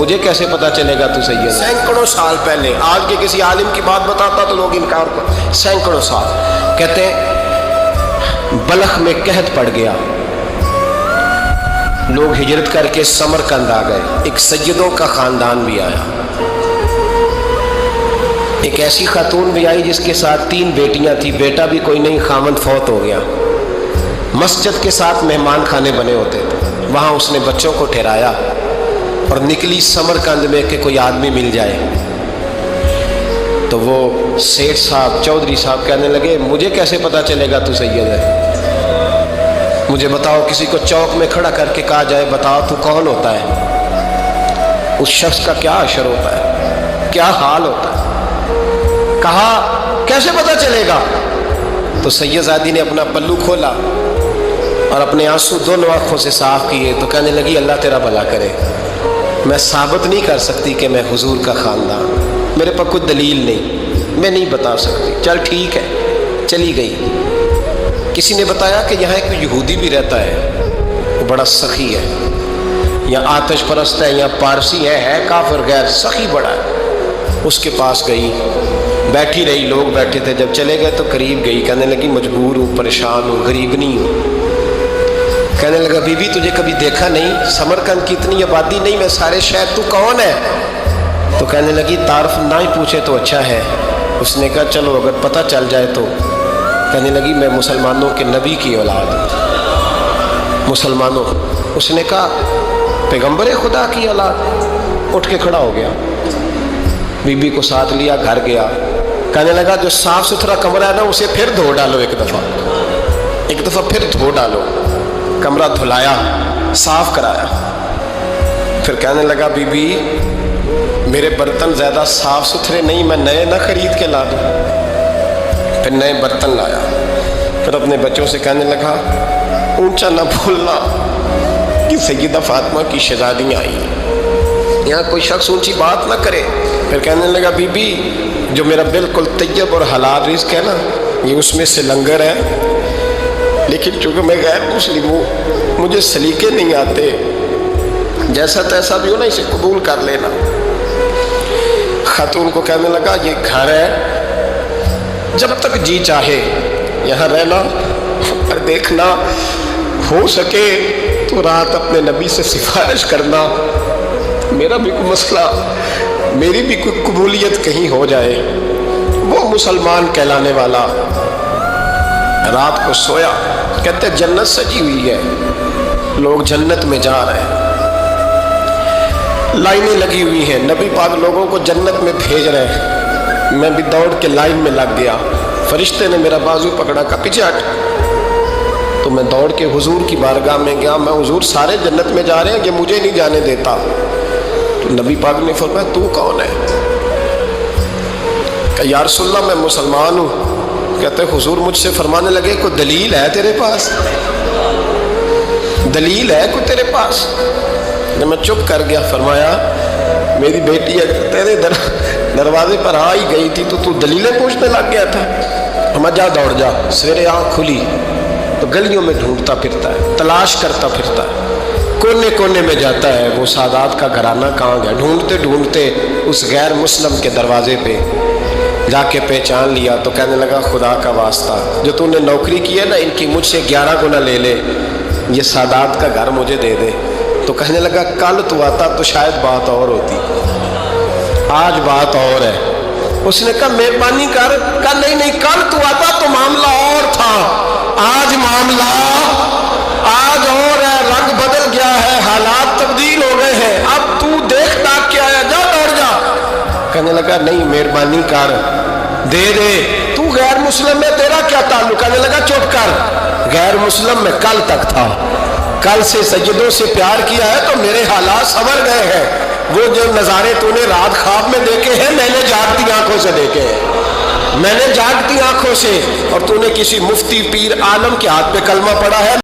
مجھے کیسے پتا چلے گا تو سید ہے؟ سینکڑوں سال پہلے، آج کے کسی عالم کی بات بتاتا تو لوگ انکار کرتے، سینکڑوں سال۔ کہتے ہیں بلخ میں قحط پڑ گیا، لوگ ہجرت کر کے سمرقند آ گئے، ایک سیدوں کا خاندان بھی آیا، ایک ایسی خاتون بھی آئی جس کے ساتھ 3 بیٹیاں تھیں، بیٹا بھی کوئی نہیں، خامند فوت ہو گیا۔ مسجد کے ساتھ مہمان خانے بنے ہوتے تھے، وہاں اس نے بچوں کو ٹھہرایا اور نکلی سمرقند میں کہ کوئی آدمی مل جائے۔ تو وہ سیٹھ صاحب، چودھری صاحب کہنے لگے مجھے کیسے پتا چلے گا تو سید ہے؟ مجھے بتاؤ، کسی کو چوک میں کھڑا کر کے کہا جائے بتاؤ تو کون ہوتا ہے، اس شخص کا کیا اشر ہوتا ہے، کیا حال ہوتا ہے؟ کہا کیسے پتا چلے گا؟ تو سید زادی نے اپنا پلو کھولا اور اپنے آنسو دونوں آنکھوں سے صاف کیے تو کہنے لگی اللہ تیرا بھلا کرے، میں ثابت نہیں کر سکتی کہ میں حضور کا خاندان، میرے پاس کوئی دلیل نہیں، میں نہیں بتا سکتی۔ چل ٹھیک ہے، چلی گئی۔ کسی نے بتایا کہ یہاں ایک یہودی بھی رہتا ہے، وہ بڑا سخی ہے، یا آتش پرست ہے، یا پارسی ہے کافر غیر، سخی بڑا ہے۔ اس کے پاس گئی، بیٹھی رہی، لوگ بیٹھے تھے، جب چلے گئے تو قریب گئی، کہنے لگی مجبور ہوں، پریشان ہوں، غریب نہیں ہوں۔ کہنے لگا بی بی تجھے کبھی دیکھا نہیں، سمرقند کی اتنی آبادی نہیں، میں سارے شہر، تو کون ہے؟ تو کہنے لگی تعارف نہ ہی پوچھے تو اچھا ہے۔ اس نے کہا چلو اگر پتہ چل جائے تو۔ کہنے لگی میں مسلمانوں کے نبی کی اولاد ہوں، مسلمانوں۔ اس نے کہا پیغمبر خدا کی اولاد؟ اٹھ کے کھڑا ہو گیا، بی بی کو ساتھ لیا، گھر گیا، کہنے لگا جو صاف ستھرا کمرہ ہے نا اسے پھر دھو ڈالو، ایک دفعہ پھر دھو ڈالو۔ کمرہ دھلایا، صاف کرایا، پھر کہنے لگا بی بی میرے برتن زیادہ صاف ستھرے نہیں، میں نئے نہ خرید کے لا دوں۔ پھر نئے برتن لایا، پھر اپنے بچوں سے کہنے لگا اونچا نہ بھولنا کہ سیدہ فاطمہ کی شہزادیاں آئی ہیں، یہاں کوئی شخص اونچی بات نہ کرے۔ پھر کہنے لگا بی بی جو میرا بالکل طیب اور حلال رزق ہے نا، یہ اس میں سے لنگر ہے، لیکن چونکہ میں غیر مسلم ہوں، مجھے سلیقے نہیں آتے، جیسا تیسا بھی ہو نا اسے قبول کر لینا۔ خاتون کو کہنے لگا یہ گھر ہے، جب تک جی چاہے یہاں رہنا، اور دیکھنا ہو سکے تو رات اپنے نبی سے سفارش کرنا، میرا بھی کوئی مسئلہ، میری بھی کوئی قبولیت کہیں ہو جائے۔ وہ مسلمان کہلانے والا رات کو سویا، کہتے جنت سجی ہوئی ہے، لوگ جنت میں جا رہے ہیں، لائنیں لگی ہوئی ہیں، نبی پاک لوگوں کو جنت میں بھیج رہے ہیں۔ میں بھی دوڑ کے لائن میں لگ گیا، فرشتے نے میرا بازو پکڑا، کہا پیچھے ہٹ۔ تو میں دوڑ کے حضور کی بارگاہ میں گیا، میں حضور سارے جنت میں جا رہے ہیں، یہ مجھے نہیں جانے دیتا۔ تو نبی پاک نے فرمایا تو کون ہے؟ کہ یا رسول اللہ میں مسلمان ہوں۔ کہتے حضور مجھ سے فرمانے لگے کوئی دلیل ہے تیرے پاس؟ دلیل ہے کوئی تیرے پاس؟ جب میں چپ کر گیا فرمایا میری بیٹی تیرے دروازے پر آ ہی گئی تھی تو دلیلیں پوچھنے لگ گیا تھا۔ ہمیں جا دوڑ جا، سویرے آنکھ کھلی تو گلیوں میں ڈھونڈتا پھرتا ہے، تلاش کرتا پھرتا ہے، کونے کونے میں جاتا ہے وہ سادات کا گھرانہ کہاں گیا، ڈھونڈتے ڈھونڈتے اس غیر مسلم کے دروازے پہ جا کے پہچان لیا۔ تو کہنے لگا خدا کا واسطہ جو تو نے نوکری کی ہے نا ان کی مجھ سے 11 گنا لے لے، یہ سادات کا گھر مجھے دے دے۔ تو کہنے لگا کل تو آتا تو شاید بات اور ہوتی، آج بات اور ہے۔ اس نے کہا مہربانی کر، کہا نہیں کل تو آتا تو معاملہ اور تھا، آج معاملہ آج اور ہے، رنگ بدل گیا ہے، حالات تبدیل ہو گئے ہیں، اب تو دیکھ ڈاک کے آیا، جا دوڑ جا۔ کہنے لگا نہیں مہربانی کر دے دے، تو غیر مسلم میں تیرا کیا تعلق؟ کہنے لگا چپ کر، غیر مسلم میں کل تک تھا، کل سے سجدوں سے پیار کیا ہے تو میرے حالات سنور گئے ہیں، وہ جو نظارے تو نے رات خواب میں دیکھے ہیں میں نے جاگتی آنکھوں سے دیکھے ہیں، میں نے جاگتی آنکھوں سے، اور تو نے کسی مفتی پیر عالم کے ہاتھ پہ کلمہ پڑھا ہے